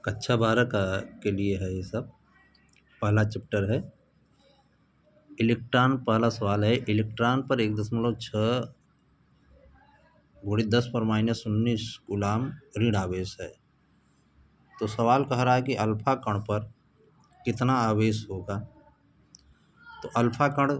कक्षा 12 का के लिए है ये सब। पहला चैप्टर है इलेक्ट्रॉन। पहला सवाल है इलेक्ट्रॉन पर 1.6 × 10⁻19 कूलाम ऋण आवेश है। तो सवाल कह रहा है कि अल्फा कण पर कितना आवेश होगा। तो अल्फा कण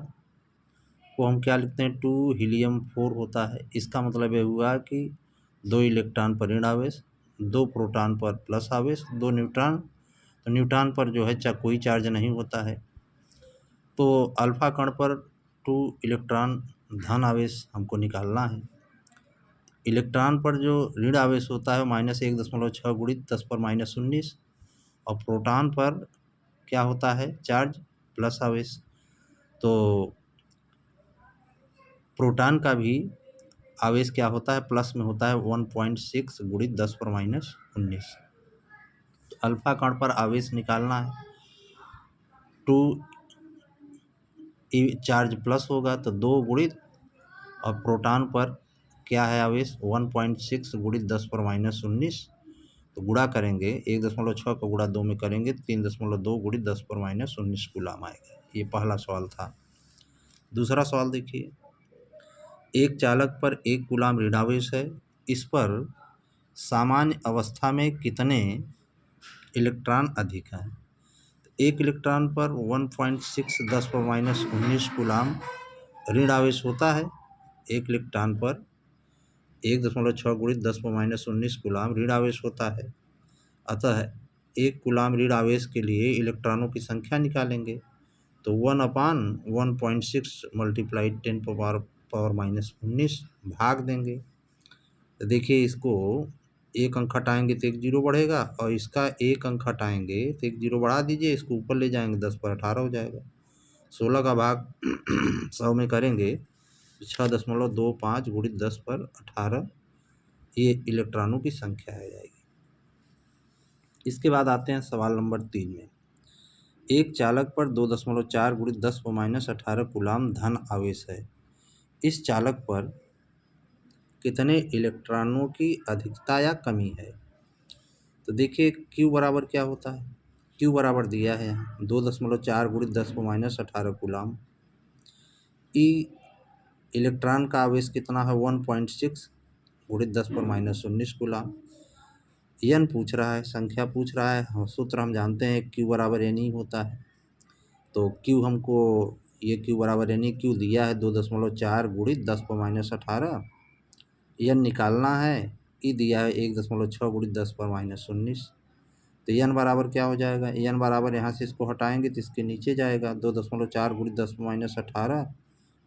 को हम क्या लिखते हैं, 2 हीलियम 4 होता है। इसका मतलब ये हुआ कि 2 इलेक्ट्रॉन पर ऋण आवेश, 2 प्रोटॉन पर प्लस आवेश, 2 न्यूट्रॉन। तो न्यूट्रॉन पर जो है कोई चार्ज नहीं होता है। तो अल्फा कण पर 2 इलेक्ट्रॉन धन आवेश हमको निकालना है। इलेक्ट्रॉन पर जो ऋण आवेश होता है -1.6 × 10⁻19 और प्रोटॉन पर क्या होता है, चार्ज प्लस आवेश। तो प्रोटॉन का भी आवेश क्या होता है, प्लस में होता है 1.6 × 10⁻19। तो अल्फा कण पर आवेश निकालना है। 2 चार्ज प्लस होगा तो 2 गुणित, और प्रोटॉन पर क्या है आवेश 1.6 × 10⁻19। तो गुणा करेंगे 1.6 का गुणा 2 में करेंगे 3.2 × 10⁻19 कूलाम आएगा। ये पहला सवाल था। दूसरा सवाल देखिए, एक चालक पर 1 कूलाम ऋणावेश है। इस पर सामान्य अवस्था में कितने इलेक्ट्रॉन अधिक हैं। एक इलेक्ट्रॉन पर 1.6 × 10⁻19 कूलाम ऋण आवेश होता है। एक इलेक्ट्रॉन पर 1.6 × 10⁻19 कूलाम ऋण आवेश होता है। अतः 1 कूलाम ऋण आवेश के लिए इलेक्ट्रॉनों की संख्या निकालेंगे। तो 1/1.6 × 10⁻−19 भाग देंगे। तो देखिए, इसको एक अंक हटाएंगे तो 1 जीरो बढ़ेगा, और इसका 1 अंक हटाएंगे तो 1 जीरो बढ़ा दीजिए, इसको ऊपर ले जाएंगे 10 पर 18 हो जाएगा। 16 का भाग 100 में करेंगे 6.25 × 10⁻18 ये इलेक्ट्रॉनों की संख्या आ जाएगी। इसके बाद आते हैं सवाल नंबर 3 में। एक चालक पर 2.4 × 10⁻18 कूलाम धन आवेश है। इस चालक पर कितने इलेक्ट्रॉनों की अधिकता या कमी है। तो देखिए, Q बराबर क्या होता है, Q बराबर दिया है 2.4 × 10⁻18 कूलाम। E इलेक्ट्रॉन का आवेश कितना है 1.6 × 10⁻19 कूलाम। n पूछ रहा है, संख्या पूछ रहा है। सूत्र हम जानते हैं Q बराबर n ही होता है। तो Q हमको ये Q बराबर n, Q दिया है 2.4 × 10⁻18। n निकालना है, E दिया है 1.6 × 10⁻19। तो n बराबर क्या हो जाएगा, n बराबर यहाँ से इसको हटाएंगे तो इसके नीचे जाएगा 2.4 × 10⁻18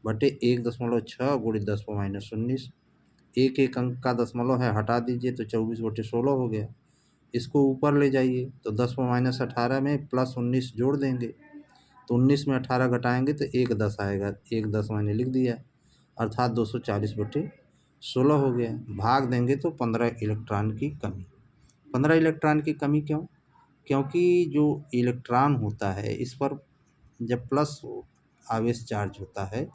बटे 1.6 × 10⁻19। एक एक अंक का दशमलव है, हटा दीजिए तो 24/16 हो गया। इसको ऊपर ले जाइए तो 10⁻18 में +19 जोड़ देंगे, तो 19 में 18 घटाएंगे तो 1 10 आएगा। 1 10 मैंने लिख दिया, अर्थात 240/16 हो गया। भाग देंगे तो 15 इलेक्ट्रॉन की कमी। 15 इलेक्ट्रॉन की कमी क्यों? क्योंकि जो इलेक्ट्रॉन होता है इस पर जब प्लस आवेश चार्ज होता है,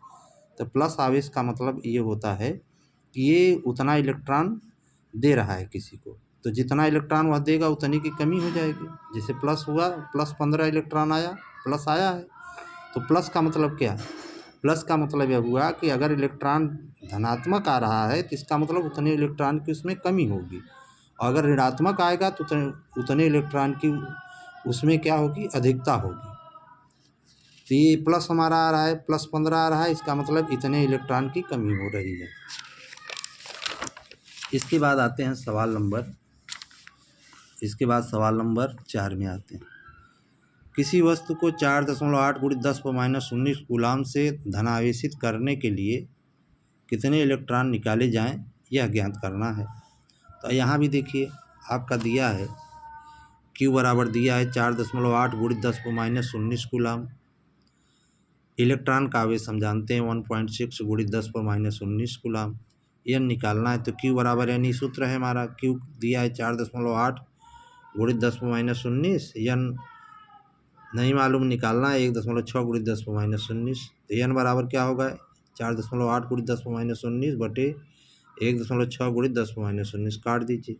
तो प्लस आवेश का मतलब ये होता है कि ये उतना इलेक्ट्रॉन दे रहा है किसी को, तो जितना इलेक्ट्रॉन वह देगा उतनी की कमी हो जाएगी। जैसे प्लस हुआ, प्लस 15 इलेक्ट्रॉन आया, प्लस आया है, तो प्लस का मतलब क्या है, प्लस का मतलब यह हुआ कि अगर इलेक्ट्रॉन धनात्मक आ रहा है तो इसका मतलब उतने इलेक्ट्रॉन की उसमें कमी होगी, और अगर ऋणात्मक आएगा तो उतने इलेक्ट्रॉन की उसमें क्या होगी, अधिकता होगी। तो ये प्लस हमारा आ रहा है, +15 आ रहा है, इसका मतलब इतने इलेक्ट्रॉन की कमी हो रही है। इसके बाद आते हैं सवाल नंबर 4 में आते हैं। किसी वस्तु को 4.8 × 10⁻19 कूलाम से धनावेशित करने के लिए कितने इलेक्ट्रॉन निकाले जाएं, यह ज्ञात करना है। तो यहाँ भी देखिए, आपका दिया है Q बराबर दिया है 4.8 × 10⁻19 कूलाम। इलेक्ट्रॉन का आवेश हम जानते हैं 1.6 × 10⁻19 कूलाम। n निकालना है तो Q बराबर n ही सूत्र है हमारा। Q दिया है 4.8 × 10⁻19, n नहीं मालूम, निकालना है 1.6 × 10⁻19। तो n बराबर क्या होगा, 4.8 × 10⁻19 बटे 1.6 × 10⁻19 काट दीजिए,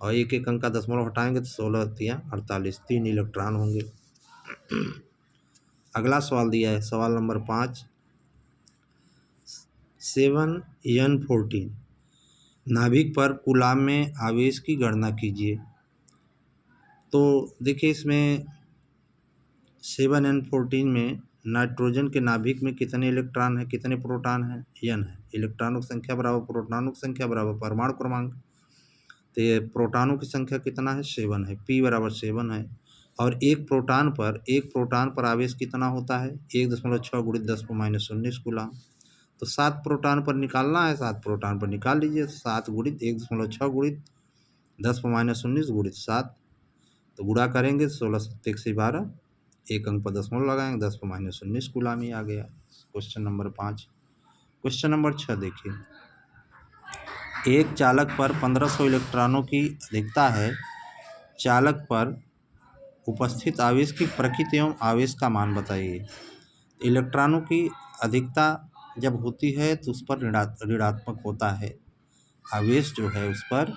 और एक एक अंक का दशमलव हटाएंगे तो 16 तिया 48, 3 इलेक्ट्रॉन होंगे। अगला सवाल दिया है सवाल नंबर 5, 7n14 नाभिक पर कूलाम में आवेश की गणना कीजिए। तो देखिए इसमें 7n14 में नाइट्रोजन के नाभिक में कितने इलेक्ट्रॉन हैं, कितने प्रोटॉन हैं, n है। इलेक्ट्रॉनों की संख्या बराबर प्रोटॉनों की संख्या बराबर परमाणु क्रमांक। तो ये प्रोटॉनों की संख्या कितना है, 7 है, p बराबर 7 है। और एक प्रोटॉन पर आवेश कितना होता है, 1.6 × 10⁻19 कूलाम। तो 7 प्रोटॉन पर निकालना है, 7 प्रोटॉन पर निकाल लीजिए। 7 × 1.6 × 10⁻19 × 7, तो गुणा करेंगे 16 7 112, एक अंक पर दशमलव लगाएंगे, 10⁻19 कूलाम ही आ गया। Question number 5। क्वेश्चन नंबर 6 देखिए, एक चालक पर 1500 इलेक्ट्रॉनों की अधिकता है। चालक पर उपस्थित आवेश की प्रकृति एवं आवेश का मान बताइए। इलेक्ट्रॉनों की अधिकता जब होती है तो उस पर ऋणात्मक होता है, आवेश जो है उस पर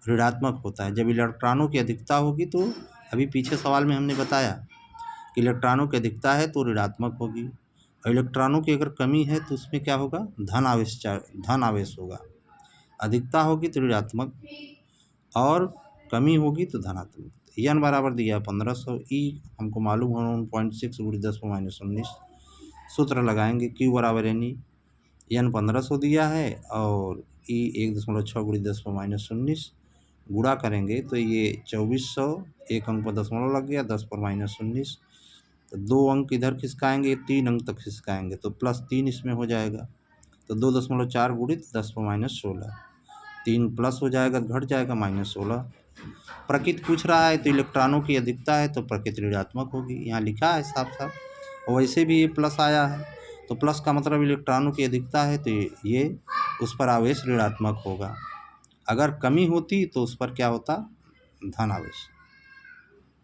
ऋणात्मक होता है। जब इलेक्ट्रॉनों की अधिकता होगी तो अभी पीछे सवाल में हमने बताया कि इलेक्ट्रॉनों की अधिकता है तो ऋणात्मक होगी, और इलेक्ट्रॉनों की अगर कमी है तो उसमें क्या होगा, धन आवेश होगा। अधिकता होगी तो ऋणात्मक और कमी होगी तो धनात्मक। n बराबर दिया 1500, ई हमको मालूम है 1.6 × 10⁻19। सूत्र लगाएंगे, Q बराबर NE, n 1500 दिया है और E 1.6 × 10⁻19 गुणा करेंगे तो ये 2400, एक अंक पर दशमलव लग गया, 10⁻19। तो 2 अंक इधर खिसकाएंगे, 3 अंक तक खिसकाएंगे तो +3 इसमें हो जाएगा। तो 2.4 × 10⁻16, 3 प्लस हो जाएगा, घट जाएगा -16। प्रकृति पूछ रहा है तो इलेक्ट्रॉनों की अधिकता है तो प्रकृति ऋणात्मक होगी, यहाँ लिखा है साफ साफ। और वैसे भी ये प्लस आया है तो प्लस का मतलब इलेक्ट्रॉनों की अधिकता है तो ये उस पर आवेश ऋणात्मक होगा। अगर कमी होती तो उस पर क्या होता, धन आवेश।